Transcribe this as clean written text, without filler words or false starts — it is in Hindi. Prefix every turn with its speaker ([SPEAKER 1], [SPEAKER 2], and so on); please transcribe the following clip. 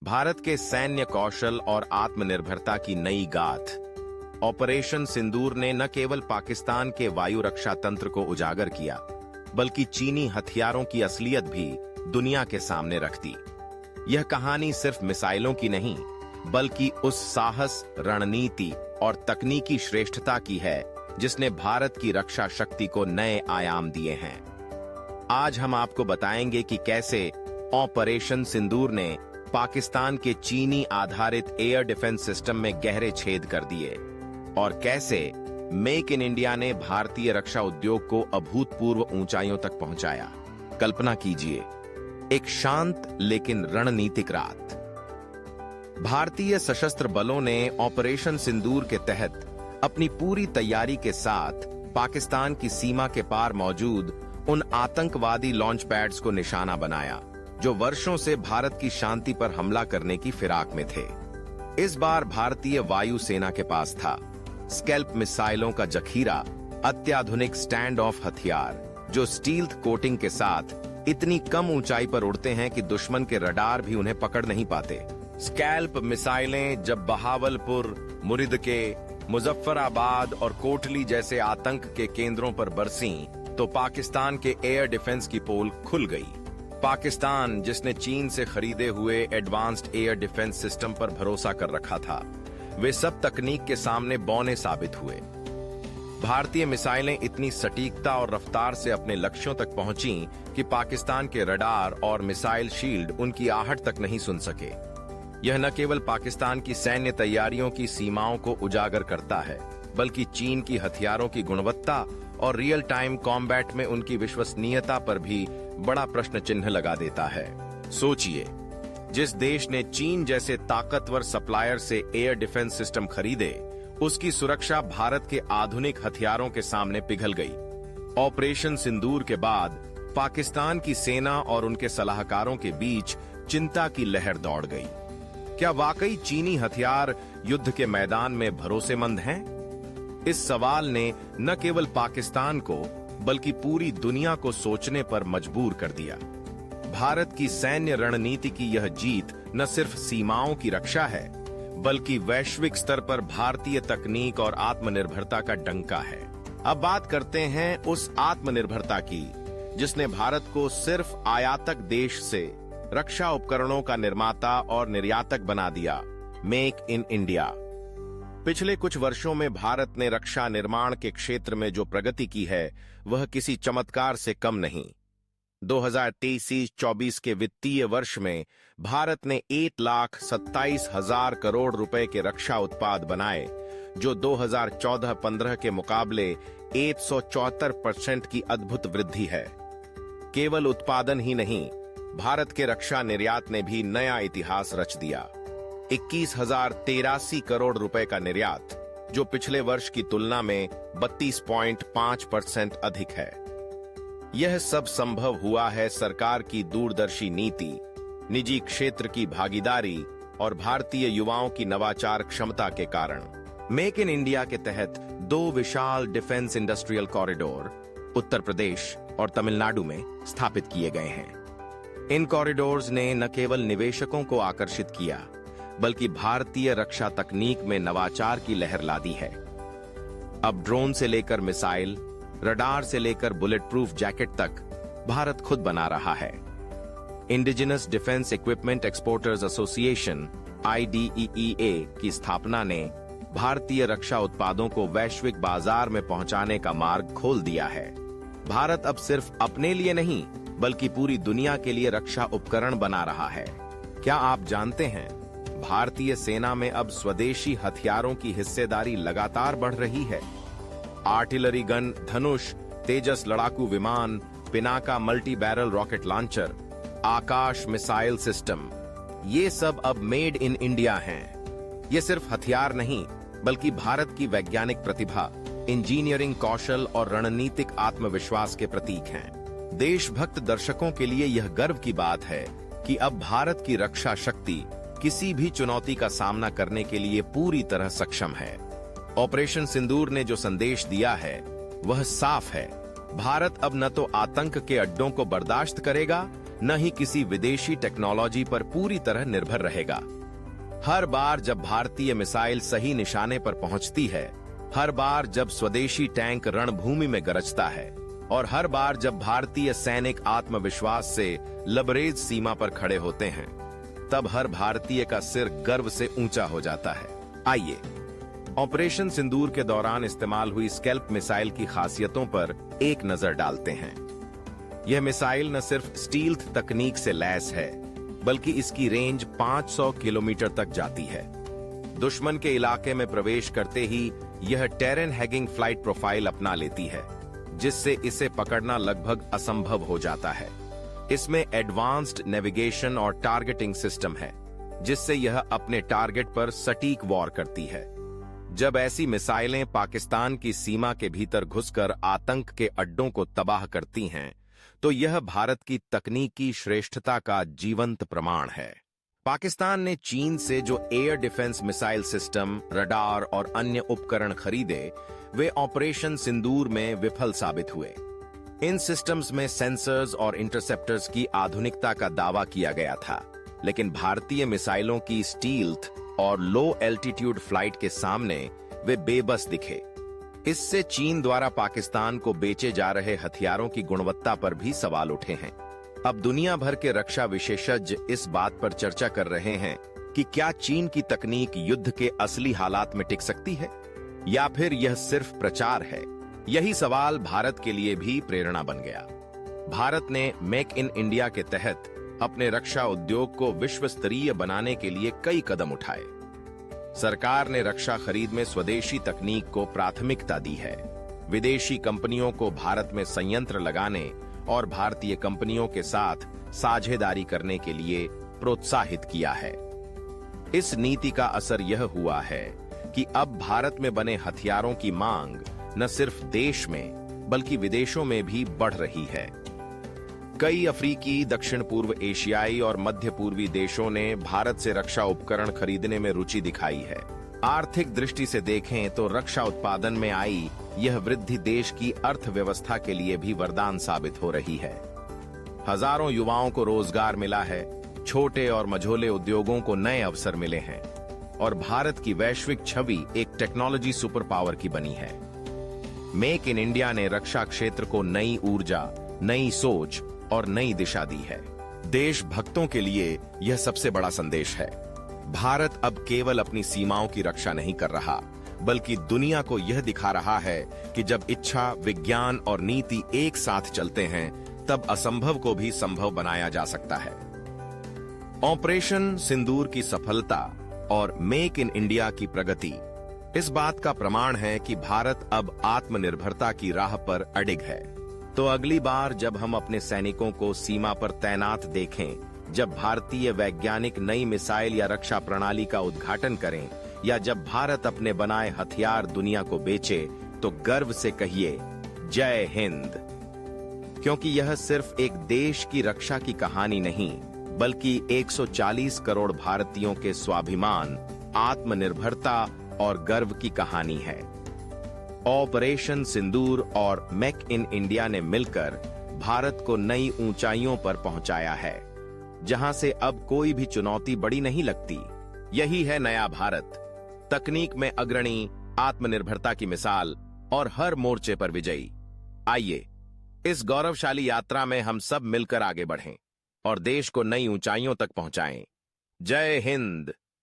[SPEAKER 1] भारत के सैन्य कौशल और आत्मनिर्भरता की नई गाथ। ऑपरेशन सिंदूर ने न केवल पाकिस्तान के वायु रक्षा तंत्र को उजागर किया, बल्कि चीनी हथियारों की असलियत भी दुनिया के सामने रख दी। यह कहानी सिर्फ मिसाइलों की नहीं, बल्कि उस साहस, रणनीति और तकनीकी श्रेष्ठता की है जिसने भारत की रक्षा शक्ति को नए आयाम दिए हैं। आज हम आपको बताएंगे कि कैसे ऑपरेशन सिंदूर ने पाकिस्तान के चीनी आधारित एयर डिफेंस सिस्टम में गहरे छेद कर दिए और कैसे मेक इन इंडिया ने भारतीय रक्षा उद्योग को अभूतपूर्व ऊंचाइयों तक पहुंचाया। कल्पना कीजिए, एक शांत लेकिन रणनीतिक रात। भारतीय सशस्त्र बलों ने ऑपरेशन सिंदूर के तहत अपनी पूरी तैयारी के साथ पाकिस्तान की सीमा के पार मौजूद उन आतंकवादी लॉन्च पैड्स को निशाना बनाया जो वर्षों से भारत की शांति पर हमला करने की फिराक में थे। इस बार भारतीय वायु सेना के पास था स्कैल्प मिसाइलों का जखीरा, अत्याधुनिक स्टैंड ऑफ हथियार जो स्टील्थ कोटिंग के साथ इतनी कम ऊंचाई पर उड़ते हैं कि दुश्मन के रडार भी उन्हें पकड़ नहीं पाते। स्कैल्प मिसाइलें जब बहावलपुर, मुरिदके, मुजफ्फराबाद और कोटली जैसे आतंक के केंद्रों पर बरसीं, तो पाकिस्तान के एयर डिफेंस की पोल खुल गई। पाकिस्तान, जिसने चीन से खरीदे हुए एडवांस्ड एयर डिफेंस सिस्टम पर भरोसा कर रखा था, वे सब तकनीक के सामने बौने साबित हुए। भारतीय मिसाइलें इतनी सटीकता और रफ्तार से अपने लक्ष्यों तक पहुंचीं कि पाकिस्तान के रडार और मिसाइल शील्ड उनकी आहट तक नहीं सुन सके। यह न केवल पाकिस्तान की सैन्य तैयारियों की सीमाओं को उजागर करता है, बल्कि चीन की हथियारों की गुणवत्ता और रियल टाइम कॉम्बैट में उनकी विश्वसनीयता पर भी बड़ा प्रश्न चिन्ह लगा देता है। सोचिए, जिस देश ने चीन जैसे ताकतवर सप्लायर से एयर डिफेंस सिस्टम खरीदे, उसकी सुरक्षा भारत के आधुनिक हथियारों के सामने पिघल गई। ऑपरेशन सिंदूर के बाद पाकिस्तान की सेना और उनके सलाहकारों के बीच चिंता की लहर दौड़ गई। क्या वाकई चीनी हथियार युद्ध के मैदान में भरोसेमंद हैं? इस सवाल ने न केवल पाकिस्तान को बल्कि पूरी दुनिया को सोचने पर मजबूर कर दिया। भारत की सैन्य रणनीति की यह जीत न सिर्फ सीमाओं की रक्षा है, बल्कि वैश्विक स्तर पर भारतीय तकनीक और आत्मनिर्भरता का डंका है। अब बात करते हैं उस आत्मनिर्भरता की जिसने भारत को सिर्फ आयातक देश से रक्षा उपकरणों का निर्माता और निर्यातक बना दिया, मेक इन इंडिया। पिछले कुछ वर्षों में भारत ने रक्षा निर्माण के क्षेत्र में जो प्रगति की है, वह किसी चमत्कार से कम नहीं। 2023-24 के वित्तीय वर्ष में भारत ने 1,27,000 करोड़ रुपए के रक्षा उत्पाद बनाए, जो 2014-15 के मुकाबले 174% की अद्भुत वृद्धि है। केवल उत्पादन ही नहीं, भारत के रक्षा निर्यात ने भी नया इतिहास रच दिया। 21,083 करोड़ रुपए का निर्यात, जो पिछले वर्ष की तुलना में 32.5% अधिक है। यह सब संभव हुआ है सरकार की दूरदर्शी नीति, निजी क्षेत्र की भागीदारी और भारतीय युवाओं की नवाचार क्षमता के कारण। मेक इन इंडिया के तहत 2 विशाल defence industrial corridor Uttar Pradesh और तमिलनाडु में स्थापित किए गए हैं। इन कॉरिडोर्स ने न केवल निवेशकों को आकर्षित किया, बल्कि भारतीय रक्षा तकनीक में नवाचार की लहर ला दी है। अब ड्रोन से लेकर मिसाइल, रडार से लेकर बुलेट प्रूफ जैकेट तक भारत खुद बना रहा है। Indigenous defence equipment exporters association IDEEA की स्थापना ने भारतीय रक्षा उत्पादों को वैश्विक बाजार में पहुंचाने का मार्ग खोल दिया है। भारत अब सिर्फ अपने लिए नहीं, बल्कि पूरी दुनिया के लिए रक्षा उपकरण बना रहा है। क्या आप जानते हैं, भारतीय सेना में अब स्वदेशी हथियारों की हिस्सेदारी लगातार बढ़ रही है। आर्टिलरी गन धनुष, तेजस लड़ाकू विमान, Pinaka multi barrel rocket launcher, Akash missile system, ये सब अब मेड इन इंडिया हैं। ये सिर्फ हथियार नहीं, बल्कि भारत की वैज्ञानिक प्रतिभा, इंजीनियरिंग कौशल और रणनीतिक आत्मविश्वास के प्रतीक हैं। देशभक्त दर्शकों के लिए यह गर्व की बात है कि अब भारत की रक्षा शक्ति किसी भी चुनौती का सामना करने के लिए पूरी तरह सक्षम है। ऑपरेशन सिंदूर ने जो संदेश दिया है, वह साफ है। भारत अब न तो आतंक के अड्डों को बर्दाश्त करेगा, न ही किसी विदेशी टेक्नोलॉजी पर पूरी तरह निर्भर रहेगा। हर बार जब भारतीय मिसाइल सही निशाने पर पहुंचती है, हर बार जब स्वदेशी टैंक रणभूमि में गरजता है और हर बार जब भारतीय सैनिक आत्मविश्वास से लबरेज सीमा पर खड़े होते हैं, तब हर भारतीय का सिर गर्व से ऊंचा हो जाता है। आइए ऑपरेशन सिंदूर के दौरान इस्तेमाल हुई स्कैल्प मिसाइल की खासियतों पर एक नजर डालते हैं। यह मिसाइल न सिर्फ स्टील्थ तकनीक से लैस है, बल्कि इसकी रेंज 500 किलोमीटर तक जाती है। दुश्मन के इलाके में प्रवेश करते ही यह टेरेन हैगिंग फ्लाइट प्रोफाइल अपना लेती है, जिससे इसे पकड़ना लगभग असंभव हो जाता है। इसमें एडवांस्ड नेविगेशन और टारगेटिंग सिस्टम है, जिससे यह अपने टारगेट पर सटीक वार करती है। जब ऐसी मिसाइलें पाकिस्तान की सीमा के भीतर घुसकर आतंक के अड्डों को तबाह करती हैं, तो यह भारत की तकनीकी श्रेष्ठता का जीवंत प्रमाण है। पाकिस्तान ने चीन से जो air defence missile system, radar और अन्य उपकरण खरीदे, वे ऑपरेशन सिंदूर में विफल साबित हुए। इन सिस्टम्स में सेंसर्स और इंटरसेप्टर्स की आधुनिकता का दावा किया गया था, लेकिन भारतीय मिसाइलों की स्टील्थ और लो एल्टीट्यूड फ्लाइट के सामने वे बेबस दिखे। इससे चीन द्वारा पाकिस्तान को बेचे जा रहे हथियारों की गुणवत्ता पर भी सवाल उठे हैं। अब दुनिया भर के रक्षा विशेषज्ञ इस बात पर चर्चा कर रहे हैं कि क्या चीन की तकनीक युद्ध के असली हालात में टिक सकती है, या फिर यह सिर्फ प्रचार है। यही सवाल भारत के लिए भी प्रेरणा बन गया। भारत ने मेक इन इंडिया के तहत अपने रक्षा उद्योग को विश्व स्तरीय बनाने के लिए कई कदम उठाए। सरकार ने रक्षा खरीद में स्वदेशी तकनीक को प्राथमिकता दी है, विदेशी कंपनियों को भारत में संयंत्र लगाने और भारतीय कंपनियों के साथ साझेदारी करने के लिए प्रोत्साहित किया है। इस नीति का असर यह हुआ है कि अब भारत में बने हथियारों की मांग न सिर्फ देश में बल्कि विदेशों में भी बढ़ रही है। कई अफ्रीकी, दक्षिण पूर्व एशियाई और मध्य पूर्वी देशों ने भारत से रक्षा उपकरण खरीदने में रुचि दिखाई है। आर्थिक दृष्टि से देखें तो रक्षा उत्पादन में आई यह वृद्धि देश की अर्थव्यवस्था के लिए भी वरदान साबित हो रही है। हजारों युवाओं को रोजगार मिला है, छोटे और मझोले उद्योगों को नए अवसर मिले हैं और भारत की वैश्विक छवि एक टेक्नोलॉजी सुपर पावर की बनी है। मेक इन इंडिया ने रक्षा क्षेत्र को नई ऊर्जा, नई सोच और नई दिशा दी है। देशभक्तों के लिए यह सबसे बड़ा संदेश है। भारत अब केवल अपनी सीमाओं की रक्षा नहीं कर रहा, बल्कि दुनिया को यह दिखा रहा है कि जब इच्छा, विज्ञान और नीति एक साथ चलते हैं, तब असंभव को भी संभव बनाया जा सकता है। ऑपरेशन सिंदूर की सफलता और मेक इन इंडिया की प्रगति इस बात का प्रमाण है कि भारत अब आत्मनिर्भरता की राह पर अडिग है। तो अगली बार जब हम अपने सैनिकों को सीमा पर तैनात देखें, जब भारतीय वैज्ञानिक नई मिसाइल या रक्षा प्रणाली का उद्घाटन करें, या जब भारत अपने बनाए हथियार दुनिया को बेचे, तो गर्व से कहिए जय हिंद। क्योंकि यह सिर्फ एक देश की रक्षा की कहानी नहीं, बल्कि 140 करोड़ भारतीयों के स्वाभिमान, आत्मनिर्भरता और गर्व की कहानी है। ऑपरेशन सिंदूर और मेक इन इंडिया ने मिलकर भारत को नई ऊंचाइयों पर पहुंचाया है, जहां से अब कोई भी चुनौती बड़ी नहीं लगती। यही है नया भारत, तकनीक में अग्रणी, आत्मनिर्भरता की मिसाल और हर मोर्चे पर विजयी। आइए इस गौरवशाली यात्रा में हम सब मिलकर आगे बढ़ें और देश को नई ऊंचाइयों तक पहुंचाएं। जय हिंद।